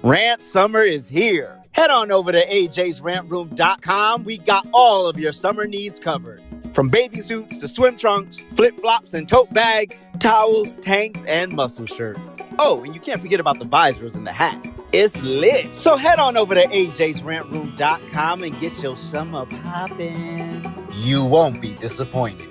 Rant summer is here. Head on over to AJsRANTroom.com. We got all of your summer needs covered. From bathing suits to swim trunks, flip-flops and tote bags, towels, tanks, and muscle shirts. Oh, and you can't forget about the visors and the hats. It's lit. So head on over to AJsRANTroom.com and get your summer poppin'. You won't be disappointed.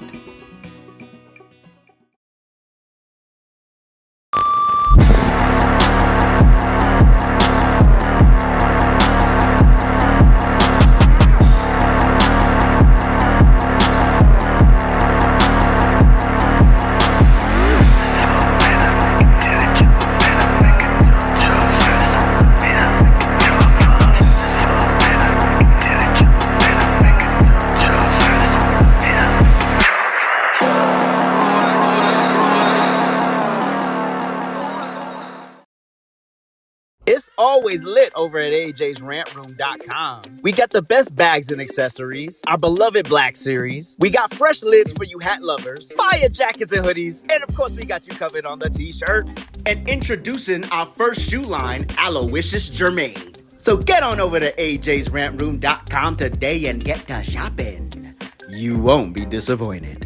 It's always lit over at AJsRANTroom.com. We got the best bags and accessories, our beloved Black Series. We got fresh lids for you hat lovers, fire jackets and hoodies, and of course we got you covered on the t-shirts. And introducing our first shoe line, Aloysius Germain. So get on over to AJsRANTroom.com today and get to shopping. You won't be disappointed.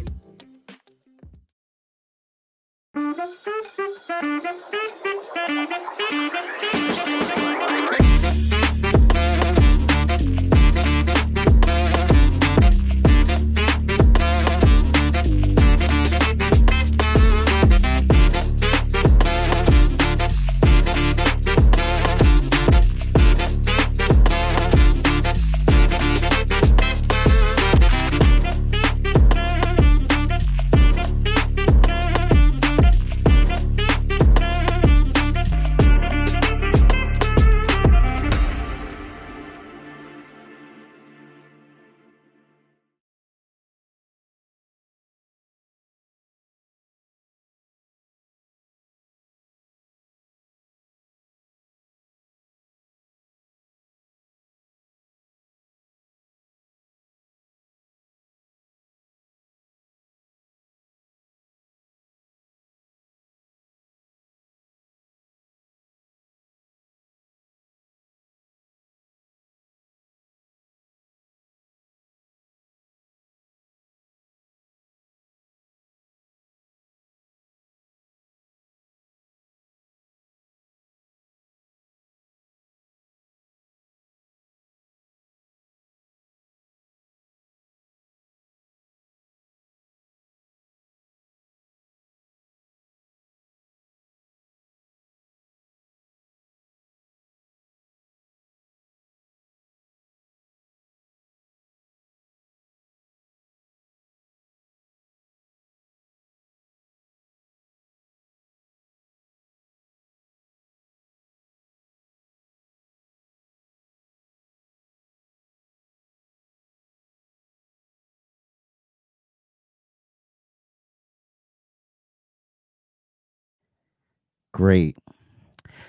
Great.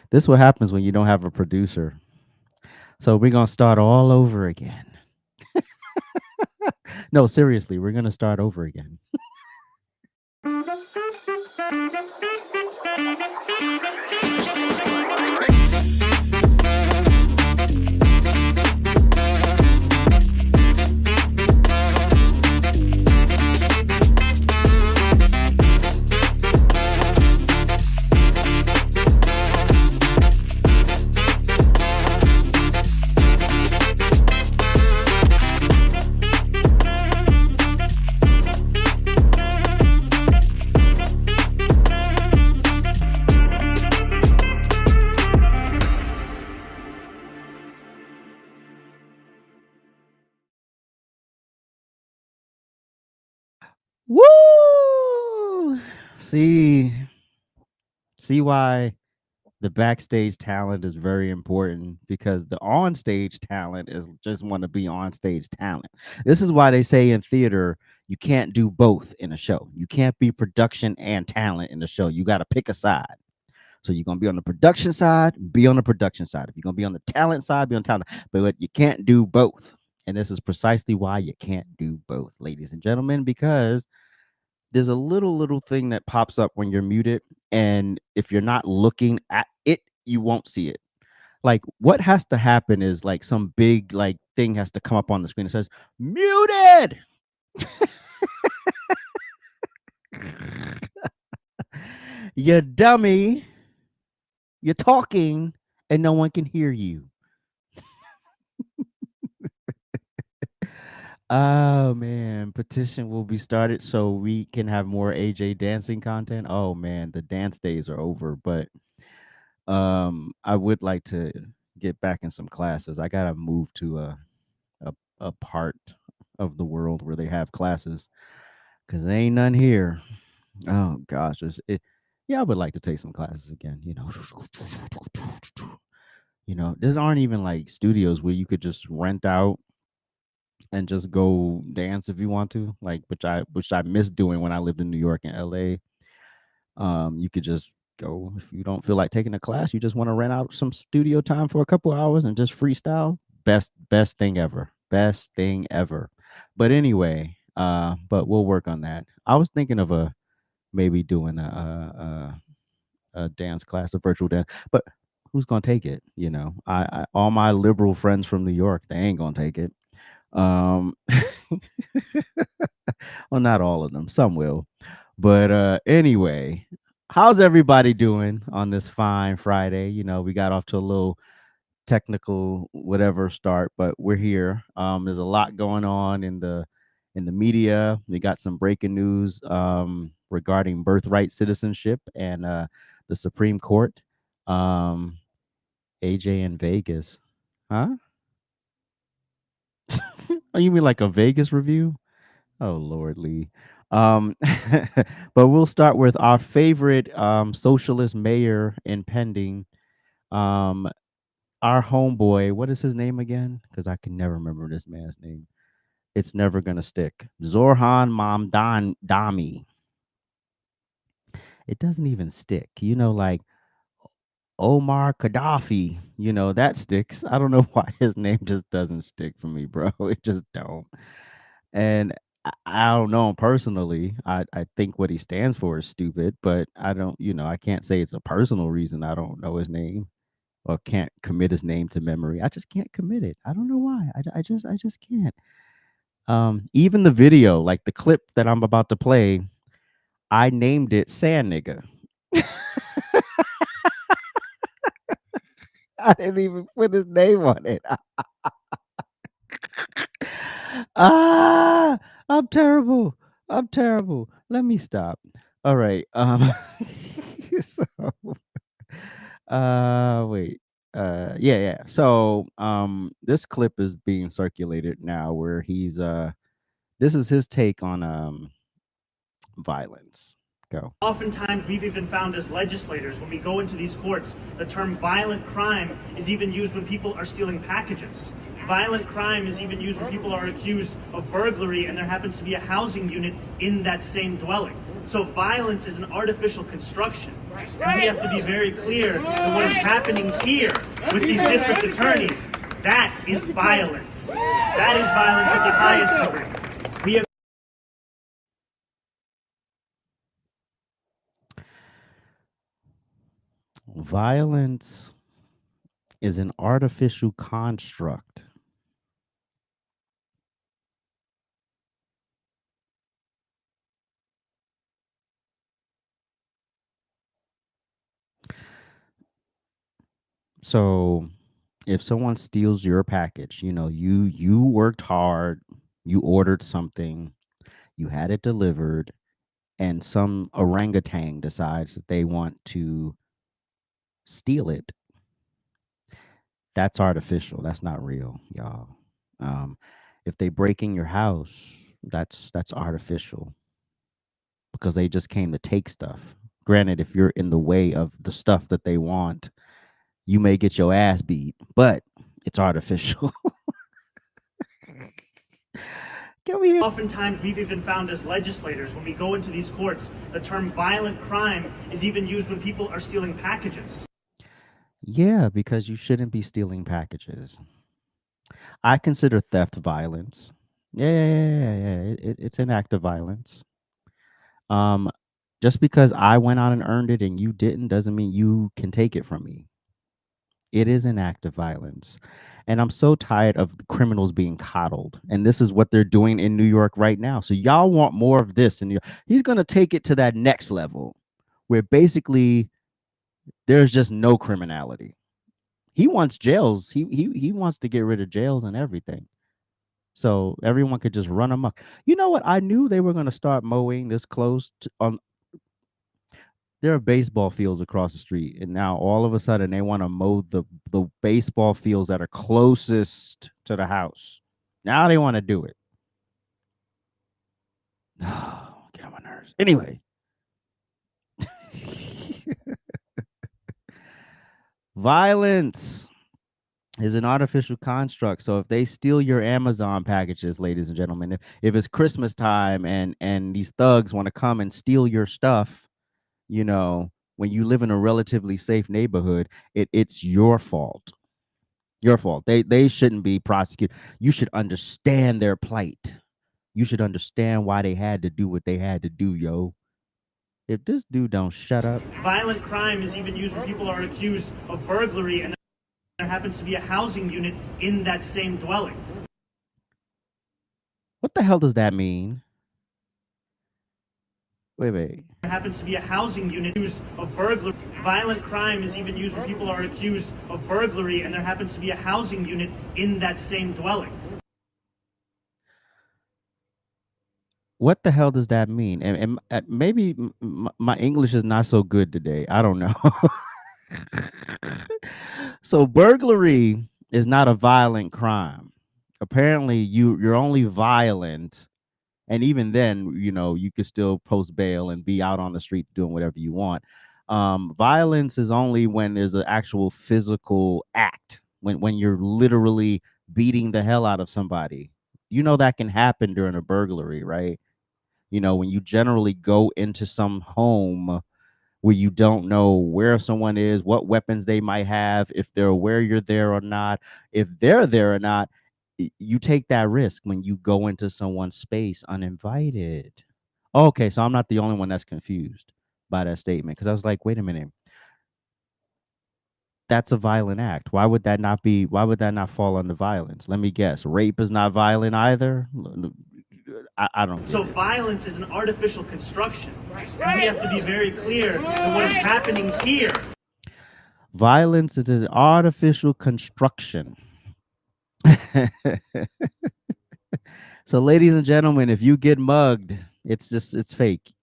This is what happens when you don't have a producer. So we're going to start all over again. No, seriously, we're going to start over again. Woo! See why the backstage talent is very important, because the on-stage talent is just want to be on-stage talent. This is why they say in theater you can't do both in a show. You can't be production and talent in the show. You got to pick a side. So you're going to be on the production side, be on the production side. If you're going to be on the talent side, be on talent. But you can't do both. And this is precisely why you can't do both, ladies and gentlemen, because there's a little thing that pops up when you're muted, and if you're not looking at it, you won't see it. like what has to happen is like some big like thing has to come up on the screen that says muted. You dummy. You're talking and no one can hear you. Oh man, petition will be started so we can have more AJ dancing content. Oh man, the dance days are over, but I would like to get back in some classes. I got to move to a a part of the world where they have classes cuz there ain't none here. Oh gosh, yeah, I would like to take some classes again, you know. You know, there aren't even like studios where you could just rent out and just go dance if you want to, like which I miss doing when I lived in New York and LA. You could just go if you don't feel like taking a class, you just want to rent out some studio time for a couple hours and just freestyle. Best thing ever. Best thing ever. But anyway, but we'll work on that. I was thinking of a maybe doing a dance class, a virtual dance, but who's gonna take it? You know, I all my liberal friends from New York, they ain't gonna take it. Um, well, not all of them. Some will. But anyway, how's everybody doing on this fine Friday? You know, we got off to a little technical whatever start, but we're here. There's a lot going on in the media. We got some breaking news regarding birthright citizenship and the Supreme Court. Um, AJ in Vegas, huh? Oh, you mean like a Vegas review? Oh Lord, Lee. Um, but we'll start with our favorite socialist mayor impending. Um, our homeboy. What is his name again? Because I can never remember this man's name. It's never gonna stick. Zorhan Mamdani. It doesn't even stick. You know, like Omar Gaddafi. You know that sticks. I don't know why his name just doesn't stick for me, bro. It just don't. And I don't know him personally. I think what he stands for is stupid, but I don't, I can't say it's a personal reason I don't know his name or can't commit his name to memory. I just can't commit it. I don't know why. I just can't. Even the video, like the clip that I'm about to play, I named it Sand Nigga. I didn't even put his name on it. Ah, I'm terrible. I'm terrible. Let me stop. All right. So, wait. Yeah. So, this clip is being circulated now where this is his take on violence. Go. Oftentimes, we've even found as legislators, when we go into these courts, the term violent crime is even used when people are stealing packages. Violent crime is even used when people are accused of burglary and there happens to be a housing unit in that same dwelling. So violence is an artificial construction. And we have to be very clear that what is happening here with these district attorneys, that is violence. That is violence of the highest degree. We have Violence is an artificial construct. So if someone steals your package, you worked hard, you ordered something, you had it delivered, and some orangutan decides that they want to steal it, that's artificial. That's not real, y'all. Um, if they break in your house, that's artificial because they just came to take stuff. Granted, if you're in the way of the stuff that they want, you may get your ass beat, but it's artificial. Can we? Oftentimes, we've even found as legislators, when we go into these courts, the term violent crime is even used when people are stealing packages. Yeah, because you shouldn't be stealing packages. I consider theft violence. Yeah. It's an act of violence. Um, just because I went out and earned it and you didn't doesn't mean you can take it from me. It is an act of violence. And I'm so tired of the criminals being coddled. And this is what they're doing in New York right now. So y'all want more of this in New York. He's going to take it to that next level where basically there's just no criminality. He wants jails. He wants to get rid of jails and everything. So everyone could just run amok. You know what? I knew they were going to start mowing this close to, on. There are baseball fields across the street, and now all of a sudden they want to mow the baseball fields that are closest to the house. Now they want to do it. Oh, get on my nerves. Anyway, violence is an artificial construct. So if they steal your Amazon packages, ladies and gentlemen, if it's Christmas time and these thugs want to come and steal your stuff, you know, when you live in a relatively safe neighborhood, it's your fault. Your fault. They shouldn't be prosecuted. You should understand their plight. You should understand why they had to do what they had to do, yo. If this dude don't shut up. Violent crime is even used when people are accused of burglary and there happens to be a housing unit in that same dwelling. What the hell does that mean? Wait. There happens to be a housing unit accused of burglary. Violent crime is even used when people are accused of burglary and there happens to be a housing unit in that same dwelling. What the hell does that mean? And maybe my English is not so good today. I don't know. So burglary is not a violent crime. Apparently, you're only violent, and even then, you know, you could still post bail and be out on the street doing whatever you want. Violence is only when there's an actual physical act, when you're literally beating the hell out of somebody. You know that can happen during a burglary, right? You know, when you generally go into some home where you don't know where someone is, what weapons they might have, if they're aware you're there or not, if they're there or not, you take that risk when you go into someone's space uninvited. Okay, so I'm not the only one that's confused by that statement, because I was like, wait a minute. That's a violent act. Why would that not fall under violence? Let me guess. Rape is not violent either. I don't. So violence is an artificial construction. And we have to be very clear that what is happening here. Violence is an artificial construction. So, ladies and gentlemen, if you get mugged, it's fake.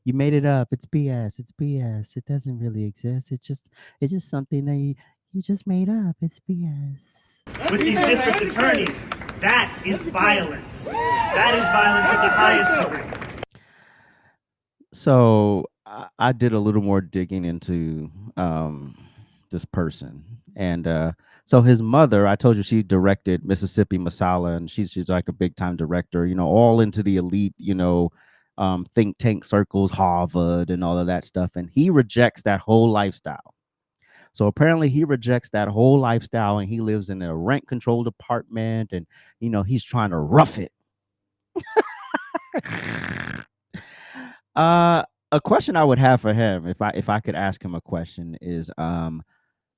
You made it up. It's BS. It's BS. It doesn't really exist. It's just something that you just made up. It's BS. With these district attorneys, that is violence. That is violence of the highest degree. So I did a little more digging into this person, and so his mother, I told you, she directed Mississippi Masala, and she's like a big time director, you know, all into the elite, you know, think tank circles, Harvard, and all of that stuff, and he rejects that whole lifestyle. So apparently he rejects that whole lifestyle, and he lives in a rent controlled apartment, and you know, he's trying to rough it. A question I would have for him, if I could ask him a question, is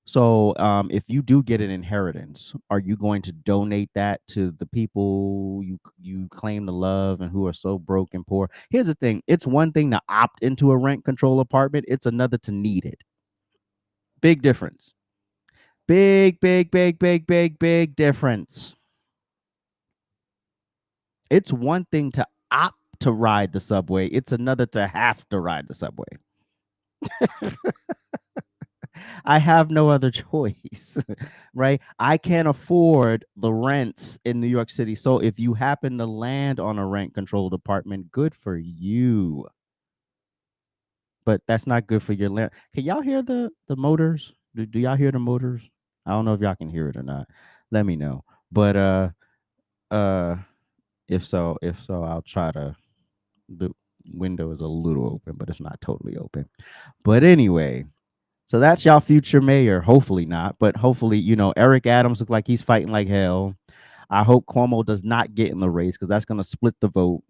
if you do get an inheritance, are you going to donate that to the people you claim to love and who are so broke and poor? Here's the thing: it's one thing to opt into a rent control apartment; it's another to need it. Big difference. Big difference. It's one thing to opt to ride the subway; it's another to have to ride the subway. I have no other choice, right? I can't afford the rents in New York City. So if you happen to land on a rent controlled apartment, good for you. But that's not good for your land. Can y'all hear the motors? Do y'all hear the motors? I don't know if y'all can hear it or not. Let me know. But if so, I'll try to. The window is a little open, but it's not totally open. But anyway, so that's y'all future mayor. Hopefully not, but hopefully, you know, Eric Adams looks like he's fighting like hell. I hope Cuomo does not get in the race, because that's going to split the vote.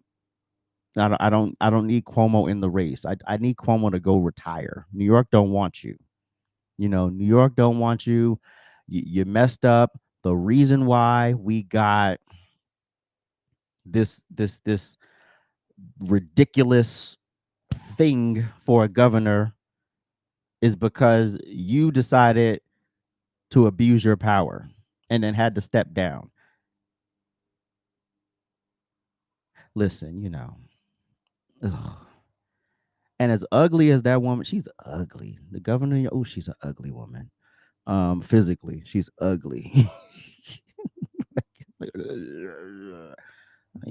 I don't need Cuomo in the race. I need Cuomo to go retire. New York don't want you. You know, New York don't want you. You messed up. The reason why we got this ridiculous thing for a governor is because you decided to abuse your power and then had to step down. Listen, ugh. And as ugly as that woman, she's ugly. The governor, oh, she's an ugly woman. Physically, she's ugly. Like,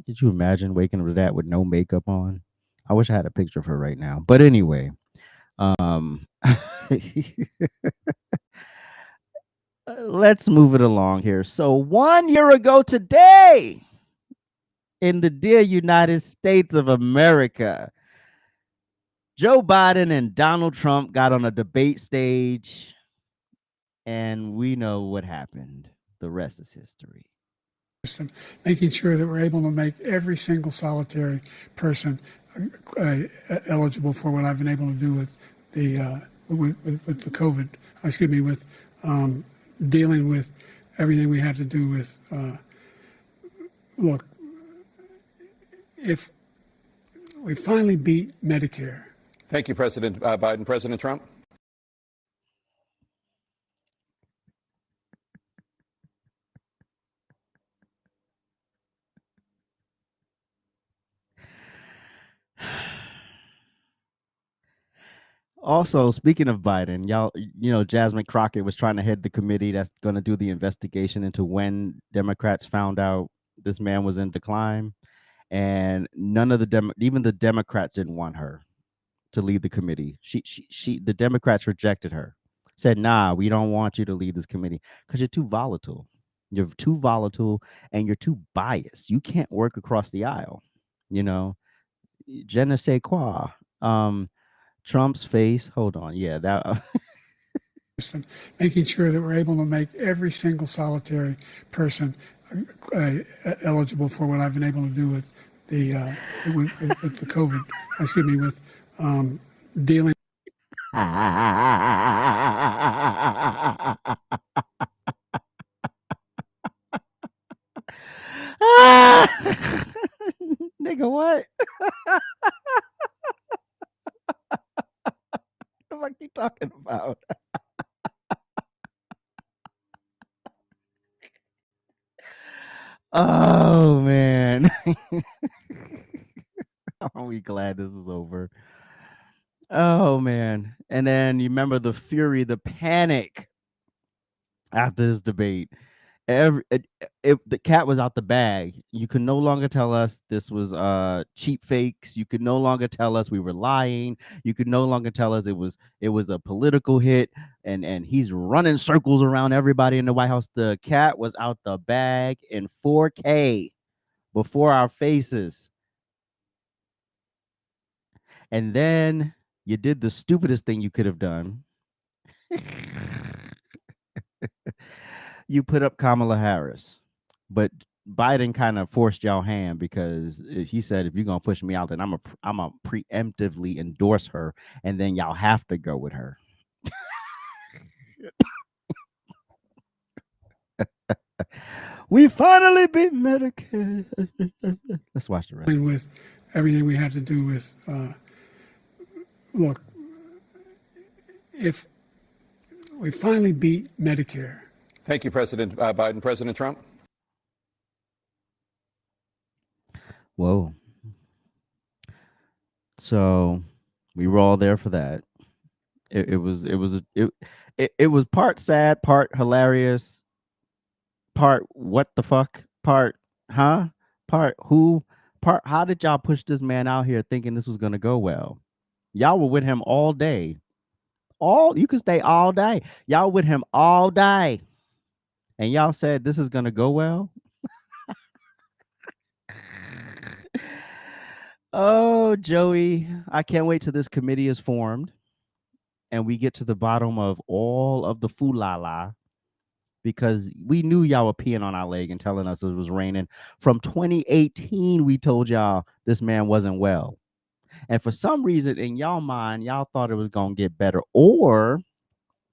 could you imagine waking up to that with no makeup on? I wish I had a picture of her right now. But anyway, let's move it along here. So 1 year ago today, in the dear United States of America, Joe Biden and Donald Trump got on a debate stage, and we know what happened. The rest is history. Making sure that we're able to make every single solitary person eligible for what I've been able to do with the with the COVID. Excuse me, with dealing with everything we have to do with. Look, if we finally beat Medicare. Thank you, President Biden. President Trump. Also, speaking of Biden, y'all, Jasmine Crockett was trying to head the committee that's going to do the investigation into when Democrats found out this man was in decline, and none of even the Democrats didn't want her to lead the committee. The Democrats rejected her, said, "Nah, we don't want you to lead this committee because you're too volatile. You're too volatile, and you're too biased. You can't work across the aisle. Je ne sais quoi." Trump's face. Hold on. Yeah, that. Making sure that we're able to make every single solitary person eligible for what I've been able to do with the with the COVID. Excuse me, with dealing. Nigga, what? What are you talking about? Oh man. Are we glad this is over? Oh man. And then you remember the fury, the panic after this debate. If the cat was out the bag, you could no longer tell us this was cheap fakes. You could no longer tell us we were lying. You could no longer tell us it was a political hit, and he's running circles around everybody in the White House. The cat was out the bag in 4K before our faces. And then you did the stupidest thing you could have done. You put up Kamala Harris, but Biden kind of forced y'all hand because he said, if you're going to push me out, then I'm a preemptively endorse her, and then y'all have to go with her. We finally beat Medicare. Let's watch the rest. With everything we have to do with, look, if we finally beat Medicare. Thank you, President Biden. President Trump. Whoa. So we were all there for that. It was part sad, part hilarious, part what the fuck, part huh, part who, part how did y'all push this man out here thinking this was gonna go well? Y'all were with him all day. You could stay all day. Y'all with him all day. And y'all said this is gonna go well. Oh, Joey, I can't wait till this committee is formed and we get to the bottom of all of the foolala, because we knew y'all were peeing on our leg and telling us it was raining. From 2018, we told y'all this man wasn't well. And for some reason in y'all mind, y'all thought it was gonna get better, or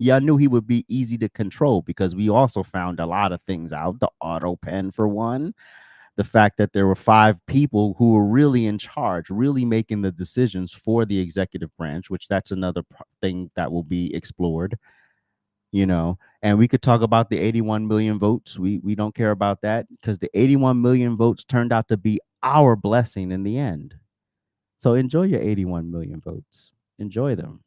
Yeah, I knew he would be easy to control because we also found a lot of things out. The auto pen, for one, the fact that there were 5 people who were really in charge, really making the decisions for the executive branch, which that's another thing that will be explored, you know. And we could talk about the 81 million votes. We don't care about that because the 81 million votes turned out to be our blessing in the end. So enjoy your 81 million votes. Enjoy them,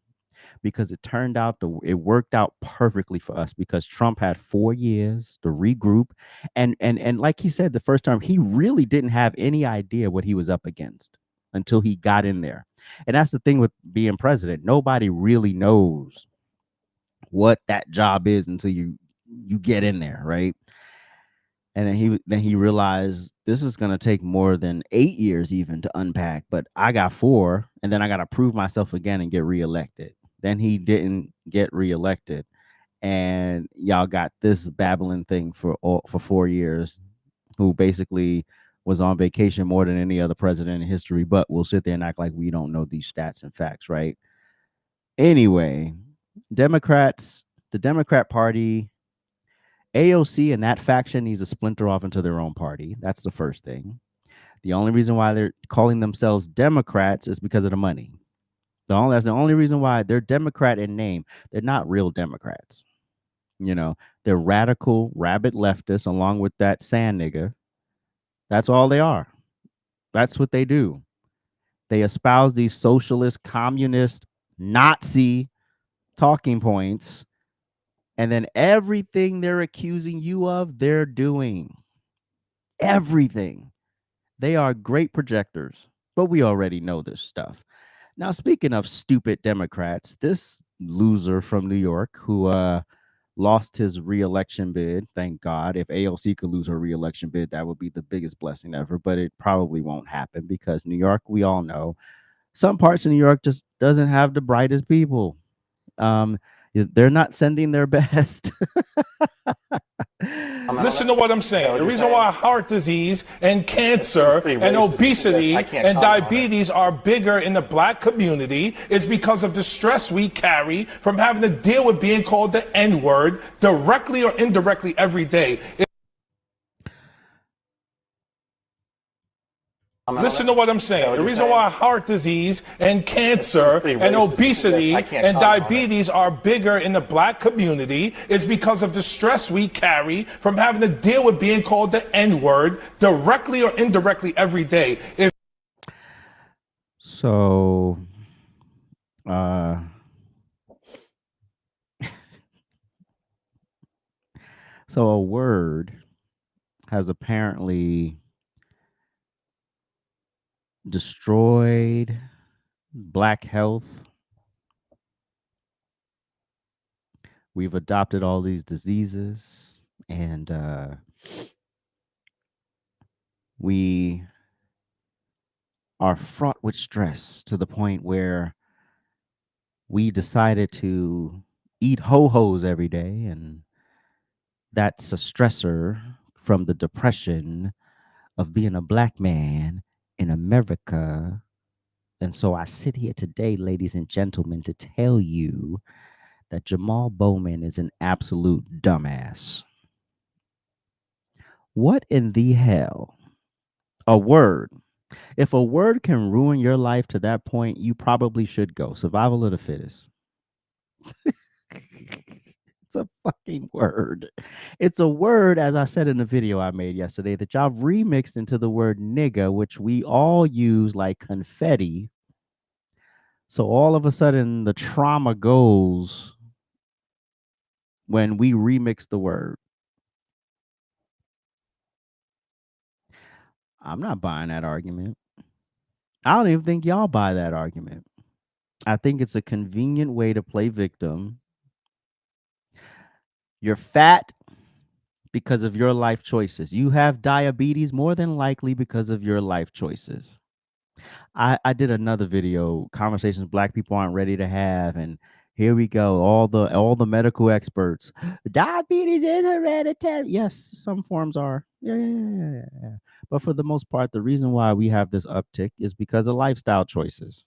because it turned out it worked out perfectly for us because Trump had 4 years to regroup, and like he said the first time, he really didn't have any idea what he was up against until he got in there. And that's the thing with being president. Nobody really knows what that job is until you get in there, right? And then he realized this is going to take more than 8 years even to unpack, but I got 4, and then I got to prove myself again and get reelected. Then he didn't get reelected, and y'all got this babbling thing for 4 years, who basically was on vacation more than any other president in history, but we'll sit there and act like we don't know these stats and facts, right? Anyway, the Democrat Party, AOC and that faction needs to splinter off into their own party. That's the first thing. The only reason why they're calling themselves Democrats is because of the money. That's the only reason why they're Democrat in name. They're not real Democrats. You know, they're radical, rabid leftists along with that sand nigger. That's all they are. That's what they do. They espouse these socialist, communist, Nazi talking points, and then everything they're accusing you of, they're doing. Everything. They are great projectors, but we already know this stuff. Now, speaking of stupid Democrats, this loser from New York who lost his reelection bid, thank God. If AOC could lose her reelection bid, that would be the biggest blessing ever, but it probably won't happen because New York, we all know, some parts of New York just doesn't have the brightest people. They're not sending their best. Listen to what I'm saying. The reason why heart disease and cancer and obesity and diabetes are bigger in the black community is because of the stress we carry from having to deal with being called the N-word directly or indirectly every day. Listen to what I'm saying. The reason why heart disease and cancer and obesity and diabetes are bigger in the black community is because of the stress we carry from having to deal with being called the N-word directly or indirectly every day. So, so a word has apparently destroyed black health. We've adopted all these diseases, and we are fraught with stress to the point where we decided to eat ho-hos every day, and that's a stressor from the depression of being a black man in America. And so I sit here today, ladies and gentlemen, to tell you that Jamal Bowman is an absolute dumbass. What in the hell? A word. If a word can ruin your life to that point, you probably should go. Survival of the fittest. It's a fucking word. It's a word, as I said in the video I made yesterday, that y'all remixed into the word nigga, which we all use like confetti. So all of a sudden, the trauma goes when we remix the word. I'm not buying that argument. I don't even think y'all buy that argument. I think it's a convenient way to play victim. You're fat because of your life choices. You have diabetes more than likely because of your life choices. I did another video, conversations black people aren't ready to have, and here we go. All the medical experts. Diabetes is hereditary. Yes, some forms are. Yeah. But for the most part, the reason why we have this uptick is because of lifestyle choices.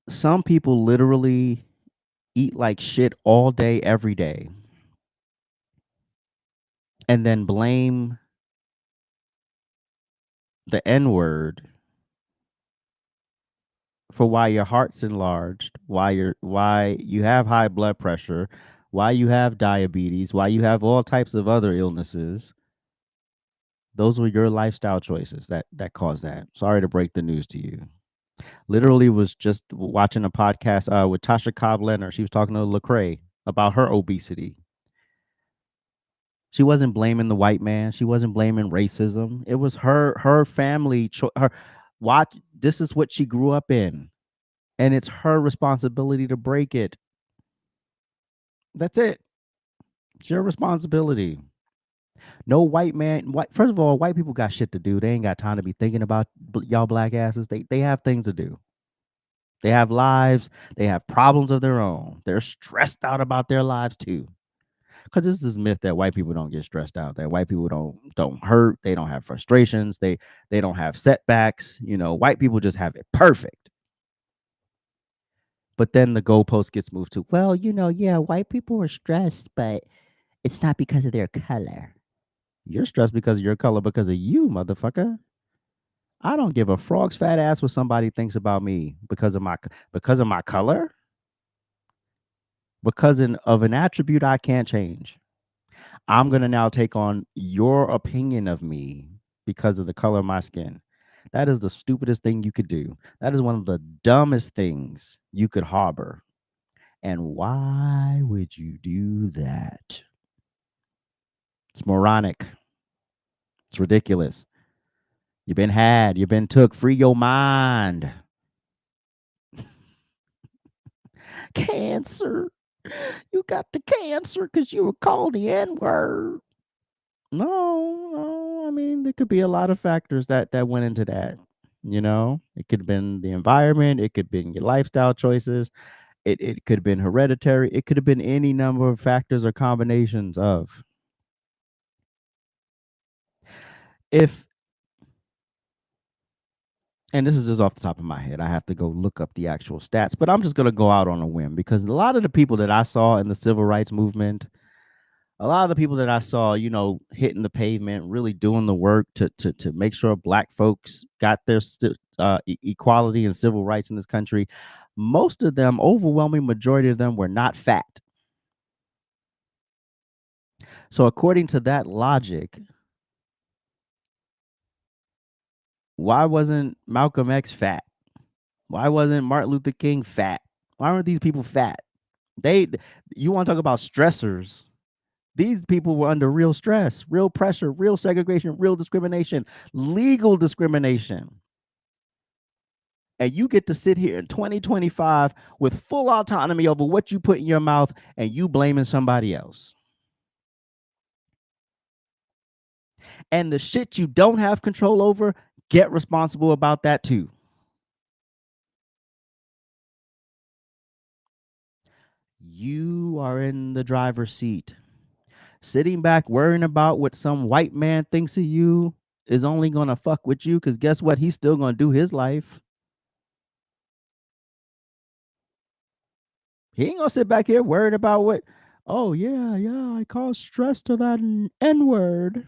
some people literally eat like shit all day, every day, and then blame the N word for why your heart's enlarged, why you have high blood pressure, why you have diabetes, why you have all types of other illnesses. Those were your lifestyle choices that caused that. Sorry to break the news to you. Literally was just watching a podcast with Tasha Cobb Leonard. She was talking to Lecrae about her obesity. She wasn't blaming the white man. She wasn't blaming racism. It was her family. Her watch. This is what she grew up in, and it's her responsibility to break it. That's it. It's your responsibility. No white man. First of all, white people got shit to do. They ain't got time to be thinking about y'all black asses. They have things to do. They have lives. They have problems of their own. They're stressed out about their lives too. Because this is myth that white people don't get stressed out. That white people don't hurt. They don't have frustrations. They don't have setbacks. White people just have it perfect. But then the goalpost gets moved to, well, yeah, white people are stressed, but it's not because of their color. You're stressed because of your color, because of you, motherfucker. I don't give a frog's fat ass what somebody thinks about me because of my color, because of an attribute I can't change. I'm gonna now take on your opinion of me because of the color of my skin. That is the stupidest thing you could do. That is one of the dumbest things you could harbor. And why would you do that? It's moronic. It's ridiculous. You've been had. You've been took. Free your mind. Cancer. You got the cancer because you were called the N-word. No. I mean, there could be a lot of factors that went into that. It could have been the environment. It could have been your lifestyle choices. It could have been hereditary. It could have been any number of factors or combinations of. And this is just off the top of my head. I have to go look up the actual stats, but I'm just going to go out on a whim because a lot of the people that I saw in the civil rights movement, a lot of the people that I saw, hitting the pavement, really doing the work to make sure black folks got their equality and civil rights in this country, most of them, overwhelming majority of them, were not fat. So according to that logic, why wasn't Malcolm X fat? Why wasn't Martin Luther King fat? Why weren't these people fat? You want to talk about stressors? These people were under real stress, real pressure, real segregation, real discrimination, legal discrimination. And you get to sit here in 2025 with full autonomy over what you put in your mouth and you blaming somebody else. And the shit you don't have control over, get responsible about that too. You are in the driver's seat. Sitting back worrying about what some white man thinks of you is only going to fuck with you because guess what? He's still going to do his life. He ain't going to sit back here worried about what, oh, yeah, I call stress to that N-word.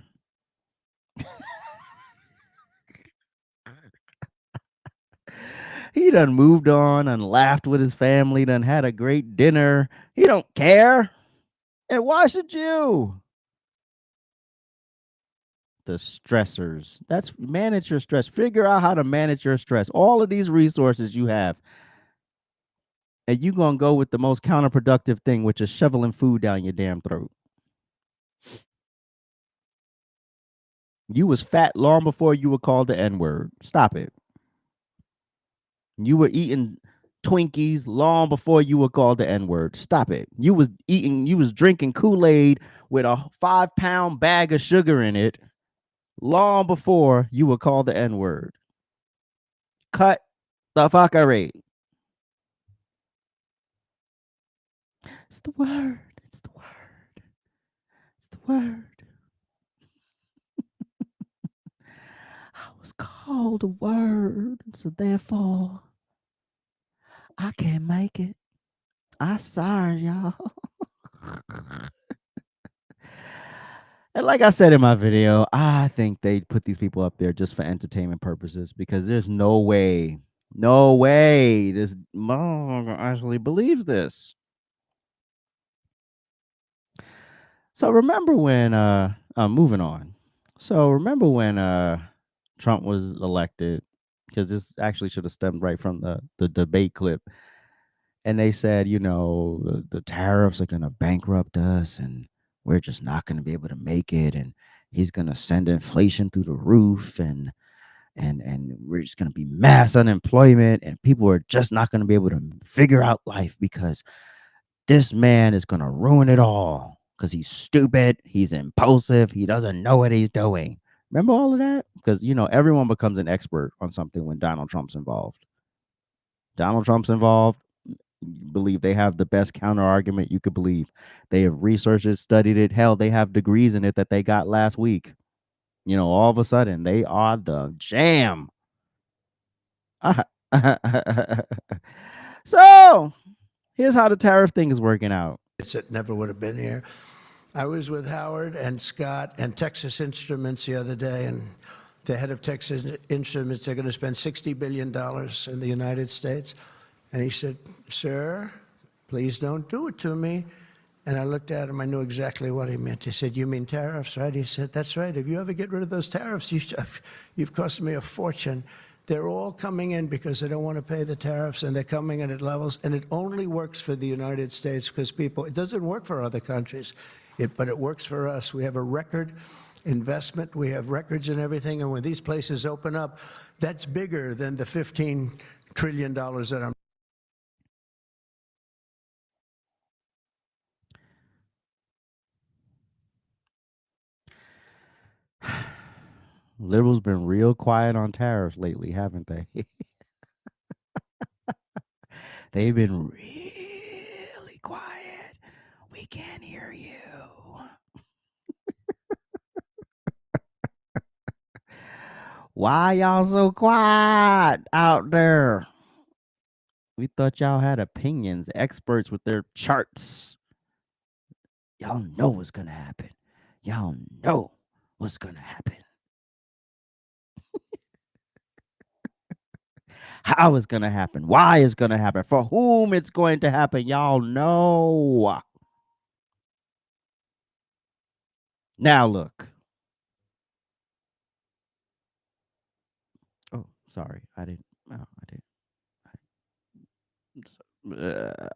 He done moved on and laughed with his family, done had a great dinner. He don't care. And why should you? The stressors. That's manage your stress. Figure out how to manage your stress. All of these resources you have. And you going to go with the most counterproductive thing, which is shoveling food down your damn throat. You was fat long before you were called the N-word. Stop it. You were eating Twinkies long before you were called the N-word. Stop it. You was drinking Kool-Aid with a 5-pound bag of sugar in it long before you were called the N-word. Cut the fuckery. It's the word. It's the word. It's the word. I was called a word, so therefore I can't make it. I sorry, y'all. And like I said in my video, I think they put these people up there just for entertainment purposes because there's no way this motherfucker actually believes this. So remember when moving on. So remember when Trump was elected, because this actually should have stemmed right from the debate clip. And they said, you know, the tariffs are gonna bankrupt us and we're just not gonna be able to make it. And he's gonna send inflation through the roof and we're just gonna be mass unemployment and people are just not gonna be able to figure out life because this man is gonna ruin it all because he's stupid, he's impulsive, he doesn't know what he's doing. Remember all of that? Because you know everyone becomes an expert on something when Donald Trump's involved. Donald Trump's involved. You believe they have the best counter argument you could believe. They have researched it, studied it. Hell, they have degrees in it that they got last week. You know, all of a sudden they are the jam. So here's how the tariff thing is working out. It never would have been here. I was with Howard and Scott and Texas Instruments the other day, and the head of Texas Instruments, they're going to spend $60 billion in the United States. And he said, sir, please don't do it to me. And I looked at him, I knew exactly what he meant. He said, you mean tariffs, right? He said, that's right. If you ever get rid of those tariffs, you've cost me a fortune. They're all coming in because they don't want to pay the tariffs, and they're coming in at levels, and it only works for the United States because people, it doesn't work for other countries, but it works for us. We have a record investment, we have records and everything, and when these places open up, that's bigger than the $15 trillion that I'm Liberals been real quiet on tariffs lately, haven't they? They've been really quiet. We can't hear you. Why y'all so quiet out there? We thought y'all had opinions, experts with their charts. Y'all know what's gonna happen. Y'all know what's gonna happen. How it's gonna happen, why it's gonna happen, for whom it's going to happen. Y'all know. Now look. Oh, sorry. I didn't. Oh, I didn't.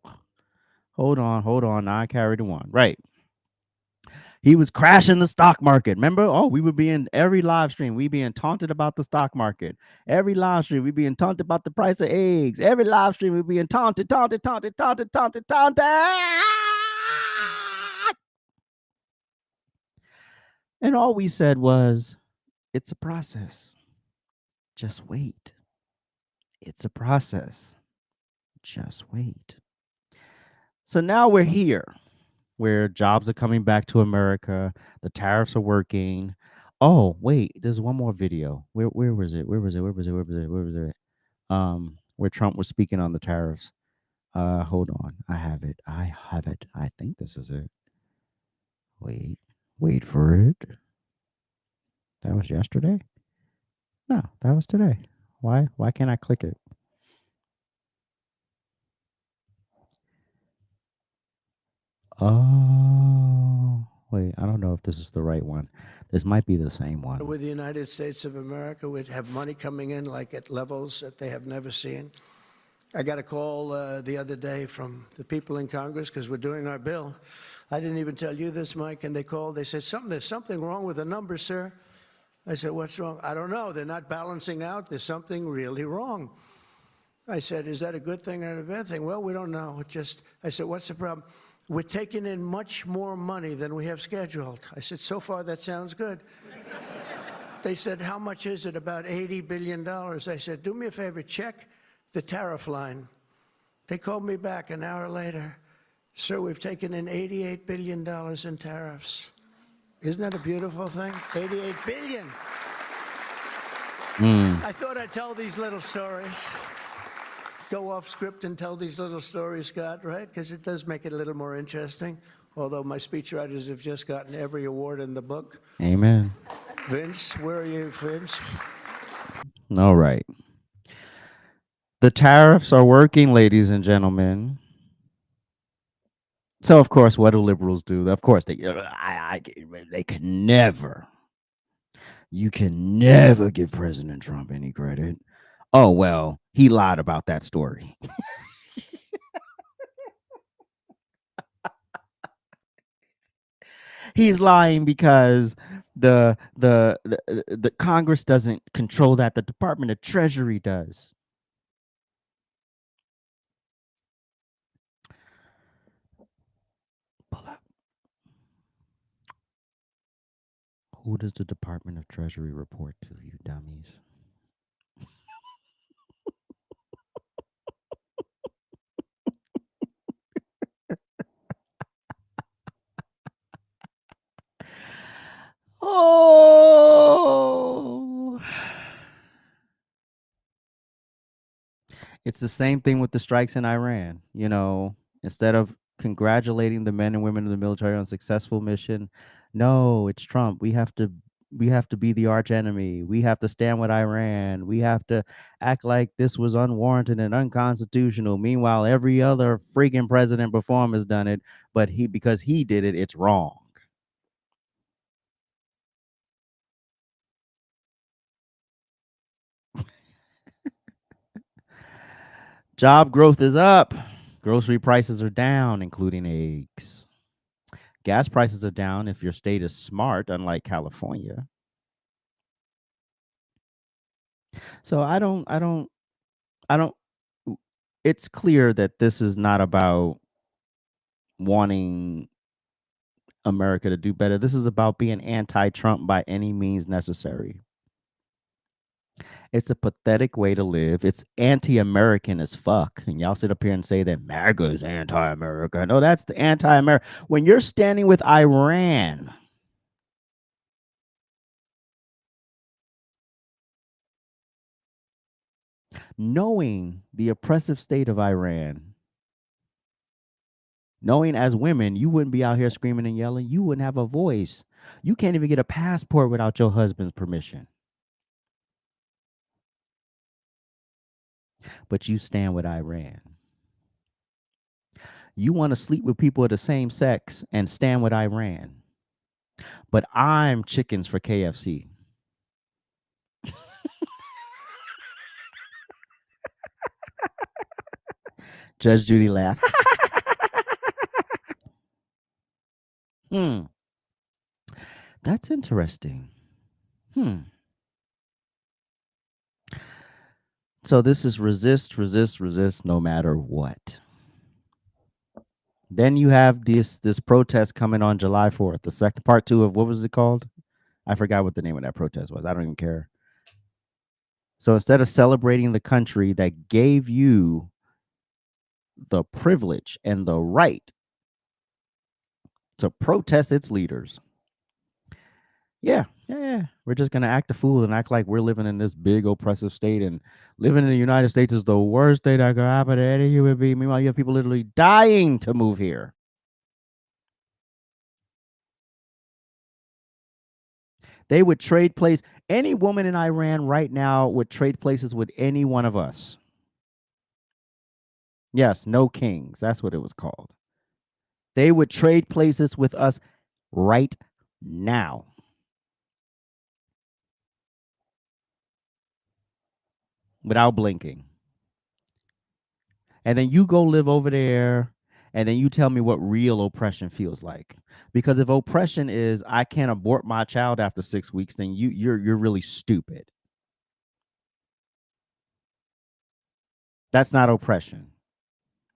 Hold on. Now I carried the one. Right. He was crashing the stock market. Remember? Oh, we would be in every live stream. We being taunted about the stock market. Every live stream, we being taunted about the price of eggs. Every live stream, we being taunted. And all we said was, it's a process. Just wait. It's a process. Just wait. So now we're here, where jobs are coming back to America. The tariffs are working. Oh, wait, there's one more video. Where was it? Where was it? Where Trump was speaking on the tariffs. Hold on. I have it. I think this is it. Wait for it. That was yesterday? No, that was today. Why can't I click it? Oh, wait, I don't know if this is the right one. This might be the same one. with the United States of America, we'd have money coming in like at levels that they have never seen. I got a call the other day from the people in Congress because we're doing our bill. I didn't even tell you this, Mike, and they called. They said, there's something wrong with the numbers, sir. I said, what's wrong? I don't know. They're not balancing out. There's something really wrong. I said, is that a good thing or a bad thing? Well, we don't know. I said, what's the problem? We're taking in much more money than we have scheduled. I said, so far that sounds good. They said, how much is it? About $80 billion. I said, do me a favor, check the tariff line. They called me back an hour later. Sir, we've taken in $88 billion in tariffs. Isn't that a beautiful thing? $88 billion. I thought I'd tell these little stories. go off script and tell these little stories, Scott, right? Because it does make it a little more interesting. Although my speechwriters have just gotten every award in the book. Amen. Vince, where are you, Vince? All right. The tariffs are working, ladies and gentlemen. So, of course, what do liberals do? Of course, they can never. You can never give President Trump any credit. Oh, well, he lied about that story. He's lying because the Congress doesn't control that. The Department of Treasury does. Pull up. Who does the Department of Treasury report to, you dummies? Oh. It's the same thing with the strikes in Iran. You know, instead of congratulating the men and women of the military on a successful mission, no, it's Trump. We have to be the arch enemy. We have to stand with Iran. We have to act like this was unwarranted and unconstitutional. Meanwhile, every other freaking president before him has done it, but because he did it, it's wrong. Job growth is up. Grocery prices are down, including eggs. Gas prices are down if your state is smart, unlike California. So I don't it's clear that this is not about wanting America to do better. This is about being anti-Trump by any means necessary. It's a pathetic way to live. It's anti-American as fuck. And y'all sit up here and say that MAGA is anti-America. No, that's the anti-America. When you're standing with Iran, knowing the oppressive state of Iran, knowing as women, you wouldn't be out here screaming and yelling. You wouldn't have a voice. You can't even get a passport without your husband's permission. But you stand with Iran. You want to sleep with people of the same sex and stand with Iran. But I'm chickens for KFC. Judge Judy laughed. That's interesting. So this is resist, resist, resist, no matter what. Then you have this protest coming on July 4th, the second part 2 of what was it called? I forgot what the name of that protest was. I don't even care. So instead of celebrating the country that gave you the privilege and the right to protest its leaders, yeah, we're just going to act a fool and act like we're living in this big oppressive state, and living in the United States is the worst thing that could happen to any human being. Meanwhile, you have people literally dying to move here. They would trade places. Any woman in Iran right now would trade places with any one of us. Yes, no kings. That's what it was called. They would trade places with us right now. Without blinking. And then you go live over there, and then you tell me what real oppression feels like. Because if oppression is I can't abort my child after 6 weeks, then you're really stupid. That's not oppression.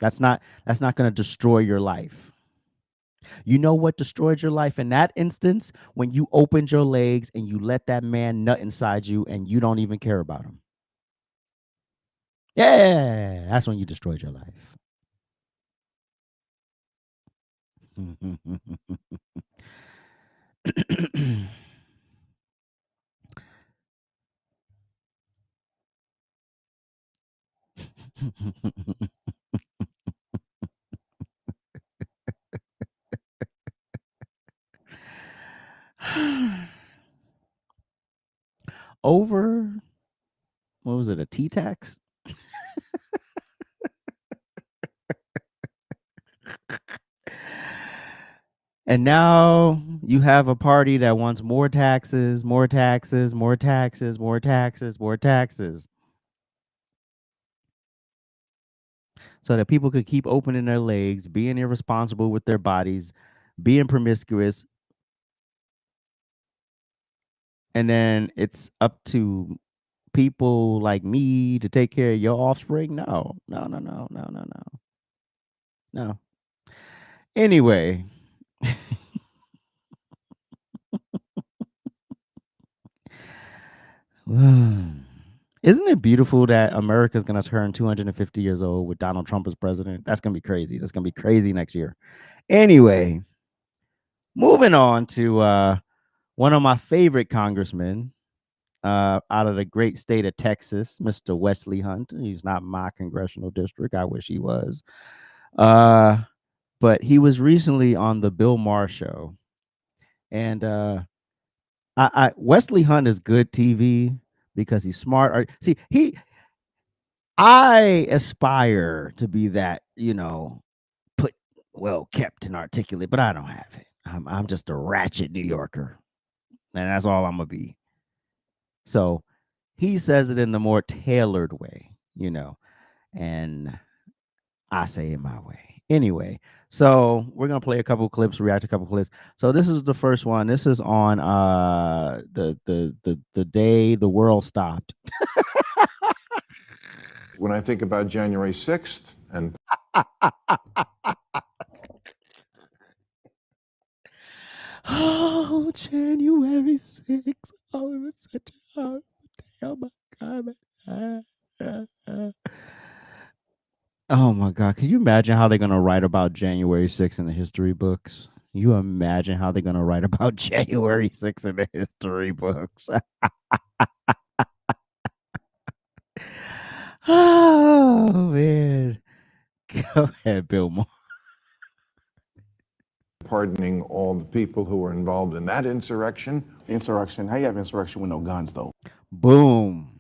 That's not going to destroy your life. You know what destroyed your life in that instance? When you opened your legs and you let that man nut inside you and you don't even care about him. Yeah, that's when you destroyed your life. Over, what was it, a T tax? And now you have a party that wants more taxes, more taxes, more taxes, more taxes, more taxes. So that people could keep opening their legs, being irresponsible with their bodies, being promiscuous. And then it's up to people like me to take care of your offspring. No, no, no, no, no, no, no. No. Anyway. Isn't it beautiful that America's going to turn 250 years old with Donald Trump as president? That's going to be crazy. That's going to be crazy next year. Anyway, moving on to one of my favorite congressmen out of the great state of Texas, Mr. Wesley Hunt. He's not my congressional district. I wish he was. But he was recently on the Bill Maher show. And Wesley Hunt is good TV because he's smart. See, I aspire to be that, well kept and articulate, but I don't have it. I'm just a ratchet New Yorker, and that's all I'm gonna be. So he says it in the more tailored way, and I say it my way. Anyway, so we're gonna play a couple clips, react to a couple clips. So this is the first one. This is on the day the world stopped. When I think about January 6th and oh, January 6th. Oh, it was such a hard day. Oh my God. Oh my God. Can you imagine how they're gonna write about January 6th in the history books? You imagine how they're gonna write about January 6th in the history books. Oh man. Go ahead, Bill Maher. pardoning all the people who were involved in that insurrection. Insurrection. How you have insurrection with no guns, though? Boom.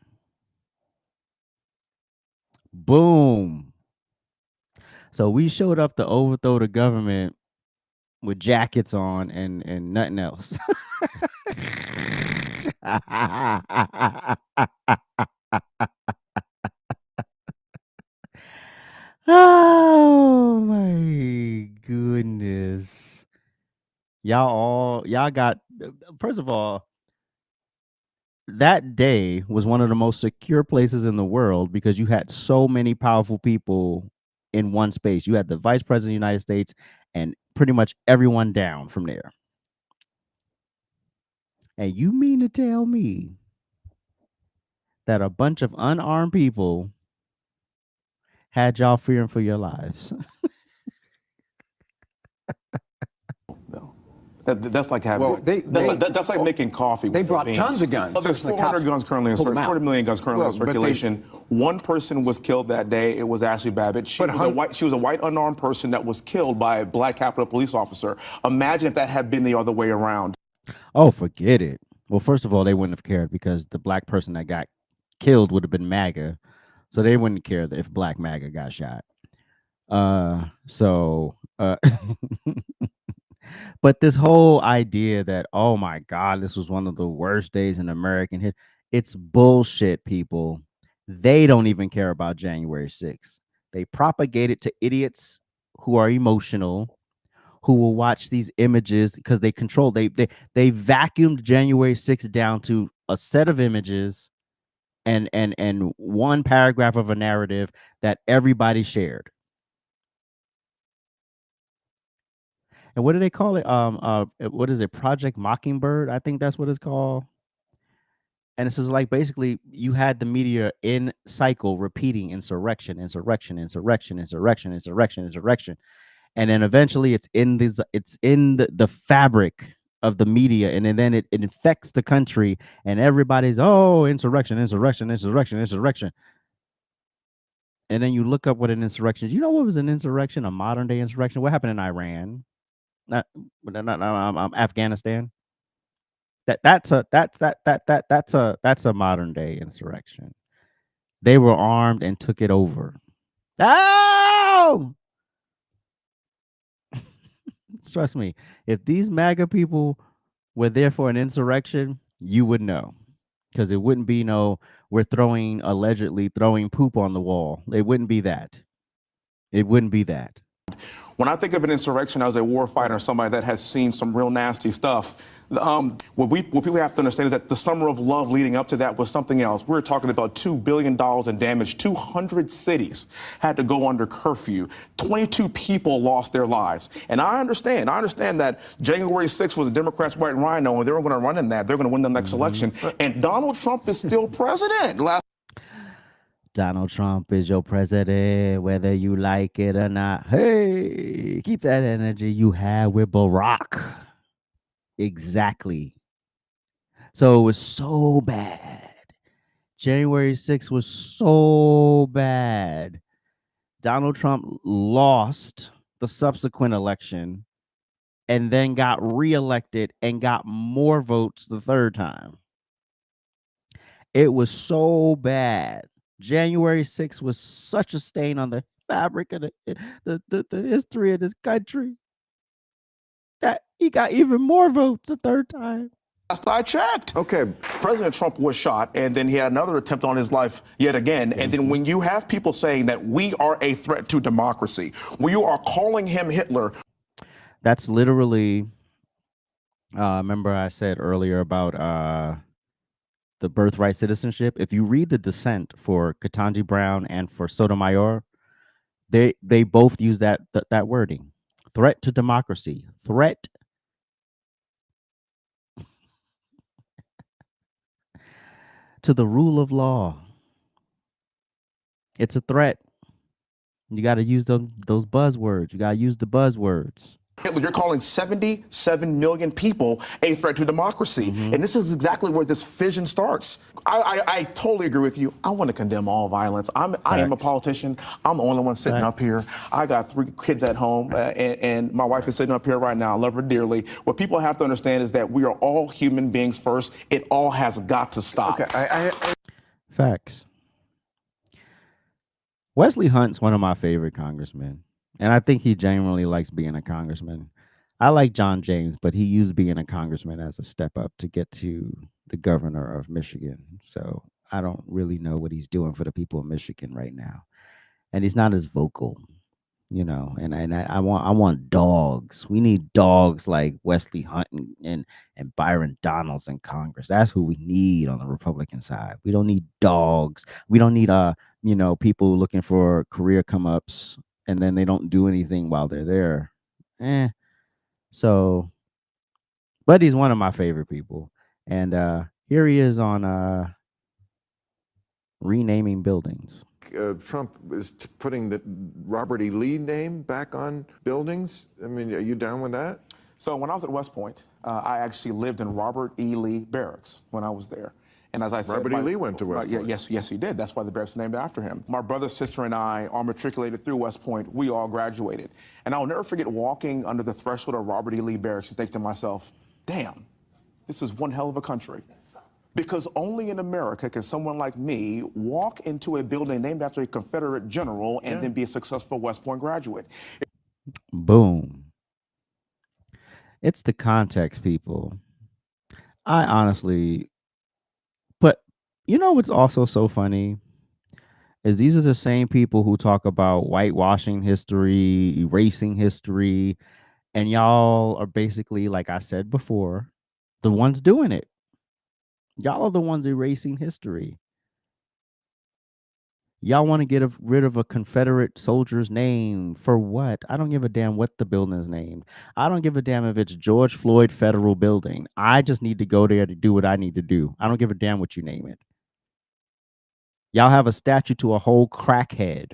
Boom. So we showed up to overthrow the government with jackets on and nothing else. Oh my goodness. Y'all got, first of all, that day was one of the most secure places in the world because you had so many powerful people in one space. You had the vice president of the United States and pretty much everyone down from there. And you mean to tell me that a bunch of unarmed people had y'all fearing for your lives? That's like having. Well, that's like making coffee. They with brought beans. tons of guns. Oh, there's Just the 400 cops guns currently in pulled them out. 40 million guns currently in Well, but circulation. One person was killed that day. It was Ashley Babbitt. She was a white unarmed person that was killed by a black Capitol police officer. Imagine if that had been the other way around. Oh, forget it. Well, first of all, they wouldn't have cared because the black person that got killed would have been MAGA. So they wouldn't care if black MAGA got shot. But this whole idea that, oh my God, this was one of the worst days in American history, it's bullshit, people. They don't even care about January 6th. They propagate it to idiots who are emotional, who will watch these images because they control. They vacuumed January 6th down to a set of images and one paragraph of a narrative that everybody shared. And what do they call it? What is it? Project Mockingbird, I think that's what it's called. And it's just like basically you had the media in cycle repeating insurrection, insurrection, insurrection, insurrection, insurrection, insurrection. And then eventually it's in the fabric of the media, and then it infects the country, and everybody's insurrection, insurrection, insurrection, insurrection. And then you look up what an insurrection is. You know what was an insurrection, a modern day insurrection? What happened in Iran? Not Afghanistan. That's a modern day insurrection. They were armed and took it over. Oh! Trust me, if these MAGA people were there for an insurrection, you would know. Because it wouldn't be we're allegedly throwing poop on the wall. It wouldn't be that. It wouldn't be that. When I think of an insurrection as a war fighter, somebody that has seen some real nasty stuff, what people have to understand is that the summer of love leading up to that was something else. We're talking about $2 billion in damage. 200 cities had to go under curfew. 22 people lost their lives. And I understand that January 6th was the Democrats' white rhino, and they were going to run in that. They're going to win the next election. And Donald Trump is still president. Donald Trump is your president, whether you like it or not. Hey, keep that energy you had with Barack. Exactly. So it was so bad. January 6th was so bad. Donald Trump lost the subsequent election and then got reelected and got more votes the third time. It was so bad. January 6th was such a stain on the fabric of the history of this country that he got even more votes the third time. Last I checked. Okay, President Trump was shot, and then he had another attempt on his life yet again. And then when you have people saying that we are a threat to democracy, when you are calling him Hitler. That's literally, remember I said earlier about the birthright citizenship. If you read the dissent for Ketanji Brown and for Sotomayor, they both use that wording. Threat to democracy. Threat to the rule of law. It's a threat. You got to use those buzzwords. You got to use the buzzwords. Hitler, you're calling 77 million people a threat to democracy. And this is exactly where this fission starts. I totally agree with you. I want to condemn all violence. I am a politician. I'm the only one sitting up here. I got 3 kids at home, and my wife is sitting up here right now. I love her dearly. What people have to understand is that we are all human beings first. It all has got to stop. Okay, Facts. Wesley Hunt's one of my favorite congressmen. And I think he genuinely likes being a congressman. I like John James, but he used being a congressman as a step up to get to the governor of Michigan. So I don't really know what he's doing for the people of Michigan right now. And he's not as vocal, and I want dogs. We need dogs like Wesley Hunt and Byron Donalds in Congress. That's who we need on the Republican side. We don't need dogs. We don't need people looking for career come-ups and then they don't do anything while they're there. So, but he's one of my favorite people. And here he is on renaming buildings. Trump is putting the Robert E. Lee name back on buildings. I mean, are you down with that? So when I was at West Point, I actually lived in Robert E. Lee Barracks when I was there. And as I said, Robert E. Lee went to West Point. Yes, he did. That's why the barracks is named after him. My brother, sister, and I are matriculated through West Point. We all graduated. And I'll never forget walking under the threshold of Robert E. Lee Barracks and think to myself, damn, this is one hell of a country. Because only in America can someone like me walk into a building named after a Confederate general and then be a successful West Point graduate. Boom. It's the context, people. I honestly... But you know what's also so funny is these are the same people who talk about whitewashing history, erasing history, and y'all are basically, like I said before, the ones doing it. Y'all are the ones erasing history. Y'all want to get rid of a Confederate soldier's name for what? I don't give a damn what the building is named. I don't give a damn if it's George Floyd Federal Building. I just need to go there to do what I need to do. I don't give a damn what you name it. Y'all have a statue to a whole crackhead.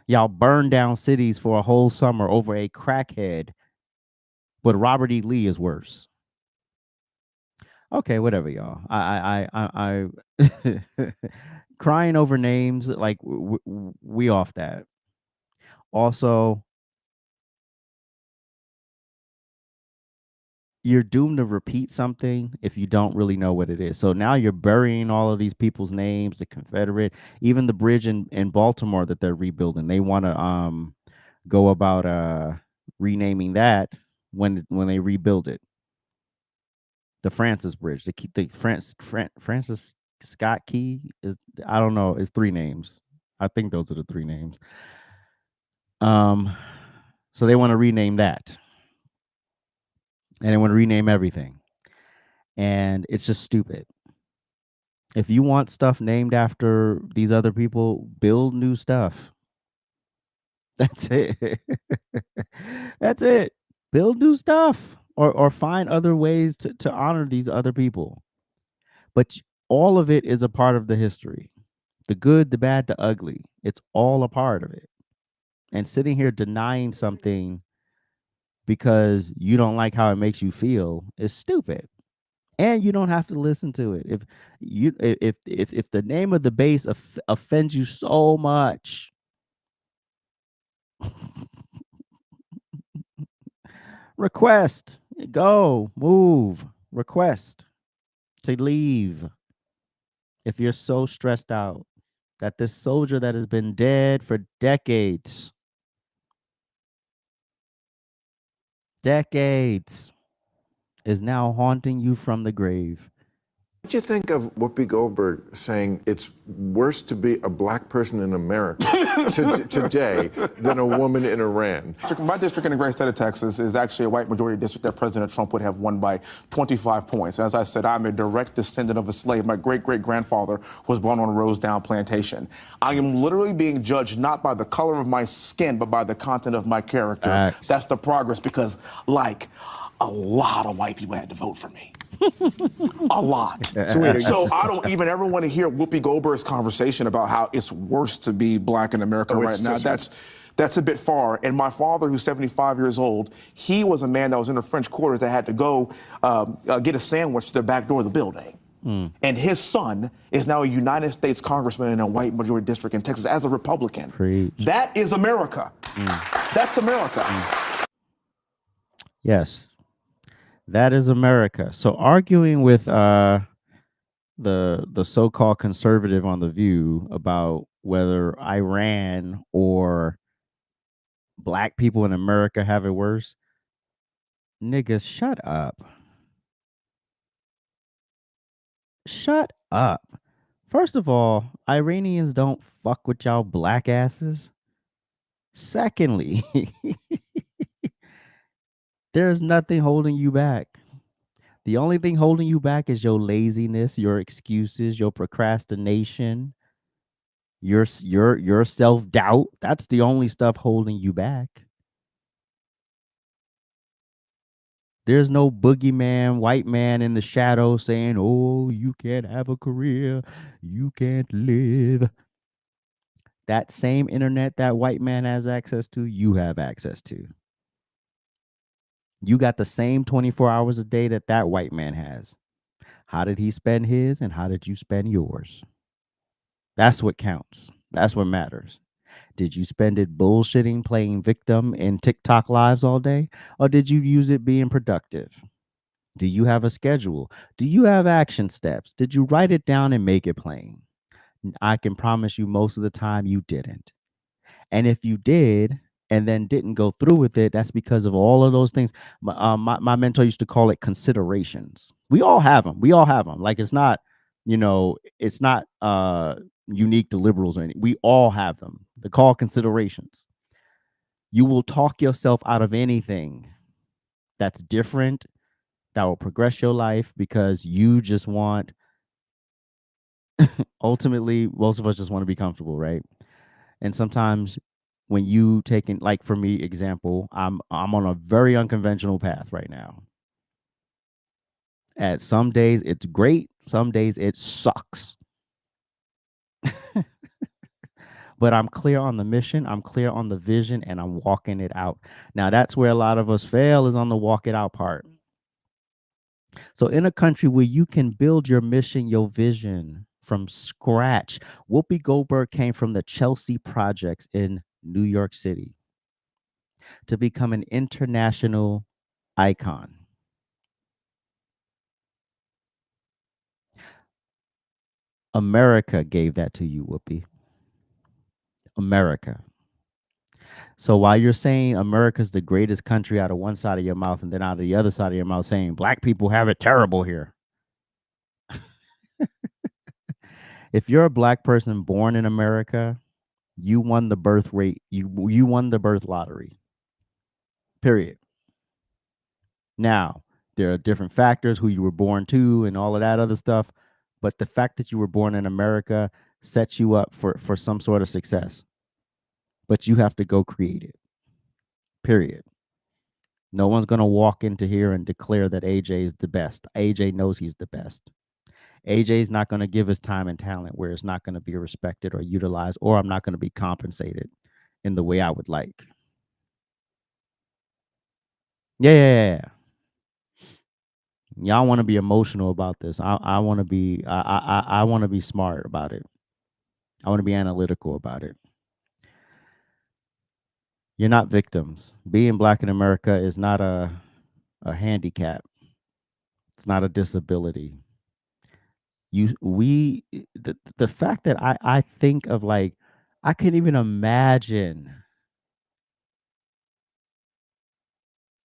Y'all burn down cities for a whole summer over a crackhead. But Robert E. Lee is worse. Okay, whatever, y'all. I crying over names, like we off that. Also, you're doomed to repeat something if you don't really know what it is. So now you're burying all of these people's names, the Confederate, even the bridge in Baltimore that they're rebuilding. They want to go about renaming that when they rebuild it. The Francis Bridge, the Francis Scott Key is, I don't know, it's 3 names. I think those are the 3 names. So they want to rename that. And they want to rename everything. And it's just stupid. If you want stuff named after these other people, build new stuff. That's it. That's it. Build new stuff or find other ways to honor these other people. But all of it is a part of the history. The good, the bad, the ugly. It's all a part of it. And sitting here denying something because you don't like how it makes you feel is stupid. And you don't have to listen to it. If the name of the base offends you so much, request, go, move, request to leave. If you're so stressed out that this soldier that has been dead for decades is now haunting you from the grave. What do you think of Whoopi Goldberg saying it's worse to be a black person in America today than a woman in Iran? My district in the great state of Texas is actually a white majority district that President Trump would have won by 25 points. As I said, I'm a direct descendant of a slave. My great-great-grandfather was born on a Rosedale plantation. I am literally being judged not by the color of my skin, but by the content of my character. That's the progress because, like, a lot of white people had to vote for me. A lot. So I don't even ever want to hear Whoopi Goldberg's conversation about how it's worse to be black in America right now. That's a bit far. And my father, who's 75 years old, he was a man that was in the French quarters that had to go get a sandwich to the back door of the building. And his son is now a United States congressman in a white majority district in Texas as a Republican. Preach. That is America. That's America. Yes. That is America. So arguing with the so-called conservative on The View about whether Iran or black people in America have it worse, niggas, shut up. Shut up. First of all, Iranians don't fuck with y'all black asses. Secondly, there's nothing holding you back. The only thing holding you back is your laziness, your excuses, your procrastination, your self-doubt. That's the only stuff holding you back. There's no boogeyman, white man in the shadow saying, oh, you can't have a career. You can't live. That same internet that white man has access to, you have access to. You got the same 24 hours a day that that white man has. How did he spend his and how did you spend yours? That's what counts. That's what matters. Did you spend it bullshitting, playing victim in TikTok lives all day? Or did you use it being productive? Do you have a schedule? Do you have action steps? Did you write it down and make it plain? I can promise you most of the time you didn't. And if you did and then didn't go through with it, that's because of all of those things. My mentor used to call it considerations. We all have them. We all have them. Like it's not, it's not unique to liberals or anything. We all have them. They're called considerations. You will talk yourself out of anything that's different, that will progress your life because you just want, ultimately, most of us just want to be comfortable, right? And sometimes when you taking, like for me, example, I'm on a very unconventional path right now. At some days it's great, some days it sucks. But I'm clear on the mission, I'm clear on the vision, and I'm walking it out. Now that's where a lot of us fail, is on the walk it out part. So in a country where you can build your mission, your vision from scratch, Whoopi Goldberg came from the Chelsea projects in New York City to become an international icon. America gave that to you, Whoopi. America. So while you're saying America's the greatest country out of one side of your mouth and then out of the other side of your mouth saying black people have it terrible here. If you're a black person born in America, you won the birth rate. You won the birth lottery. Period. Now, there are different factors, who you were born to and all of that other stuff, but the fact that you were born in America sets you up for some sort of success. But you have to go create it. Period. No one's going to walk into here and declare that AJ is the best. AJ knows he's the best. AJ is not going to give his time and talent where it's not going to be respected or utilized, or I'm not going to be compensated in the way I would like. Yeah. Y'all want to be emotional about this. I want to be I want to be smart about it. I want to be analytical about it. You're not victims. Being black in America is not a handicap. It's not a disability. The fact that I think of, like, I can't even imagine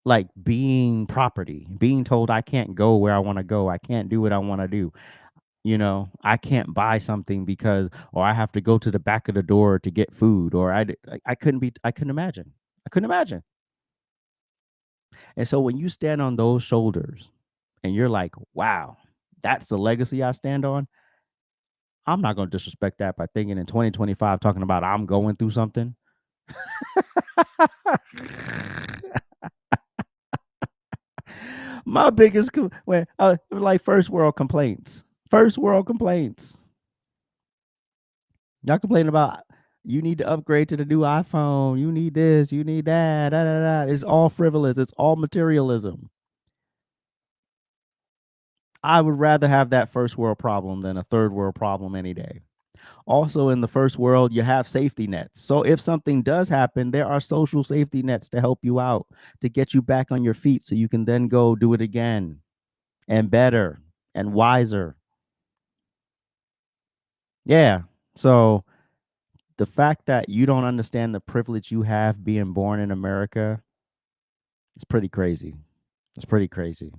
like being property, being told I can't go where I want to go. I can't do what I want to do. I can't buy something because, or I have to go to the back of the door to get food, or I couldn't imagine. I couldn't imagine. And so when you stand on those shoulders and you're like, wow, that's the legacy I stand on, I'm not going to disrespect that by thinking in 2025, talking about I'm going through something. My biggest, like first world complaints. First world complaints. Y'all complaining about you need to upgrade to the new iPhone. You need this. You need that. Da, da, da. It's all frivolous. It's all materialism. I would rather have that first world problem than a third world problem any day. Also, in the first world, you have safety nets. So if something does happen, there are social safety nets to help you out, to get you back on your feet so you can then go do it again and better and wiser. Yeah. So the fact that you don't understand the privilege you have being born in America, it's pretty crazy. It's pretty crazy.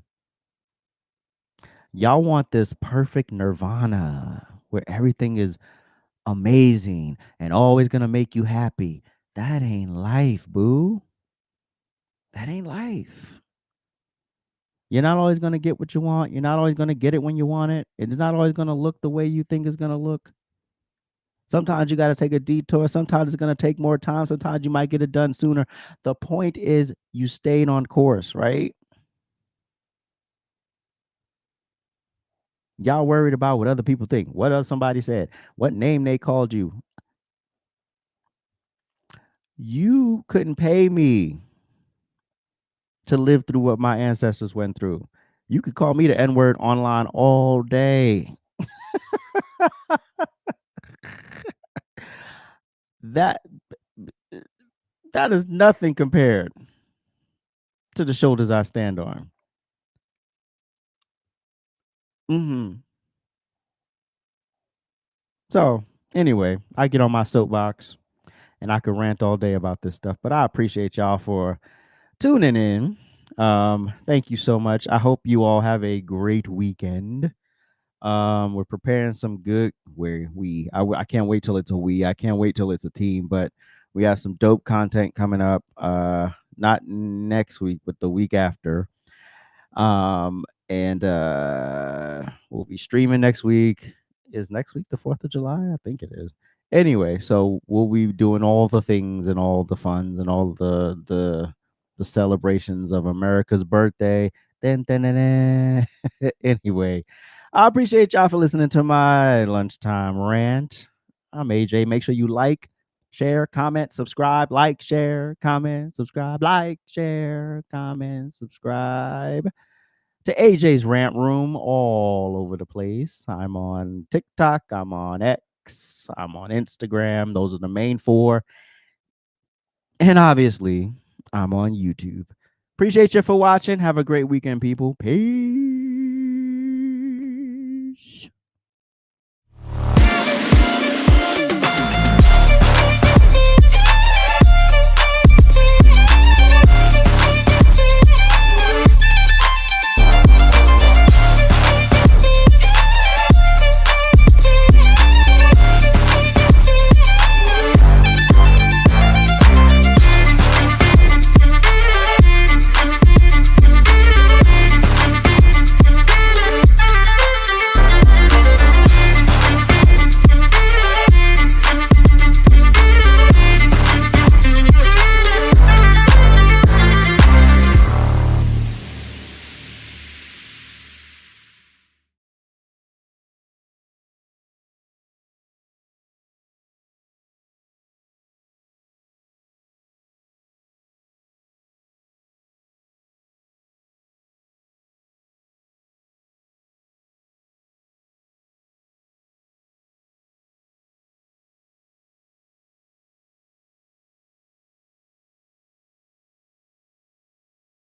Y'all want this perfect nirvana where everything is amazing and always going to make you happy. That ain't life, boo. That ain't life. You're not always going to get what you want. You're not always going to get it when you want it. It's not always going to look the way you think it's going to look. Sometimes you got to take a detour. Sometimes it's going to take more time. Sometimes you might get it done sooner. The point is you stayed on course, right? Y'all worried about what other people think, what else somebody said, what name they called you. You couldn't pay me to live through what my ancestors went through. You could call me the N-word online all day. That is nothing compared to the shoulders I stand on. So anyway, I get on my soapbox and I could rant all day about this stuff, but I appreciate y'all for tuning in. Thank you so much. I hope you all have a great weekend. We're preparing some good I can't wait till it's a we. I can't wait till it's a team, but we have some dope content coming up. Not next week, but the week after. And we'll be streaming next week. Is next week the 4th of July? I think it is. Anyway, so we'll be doing all the things and all the funs and all the celebrations of America's birthday. Anyway, I appreciate y'all for listening to my lunchtime rant. I'm AJ. Make sure you like, share, comment, subscribe, like, share, comment, subscribe, like, share, comment, subscribe. to AJ's Rant Room all over the place. I'm on TikTok, I'm on X, I'm on Instagram. Those are the main 4. And obviously, I'm on YouTube. Appreciate you for watching. Have a great weekend, people. Peace.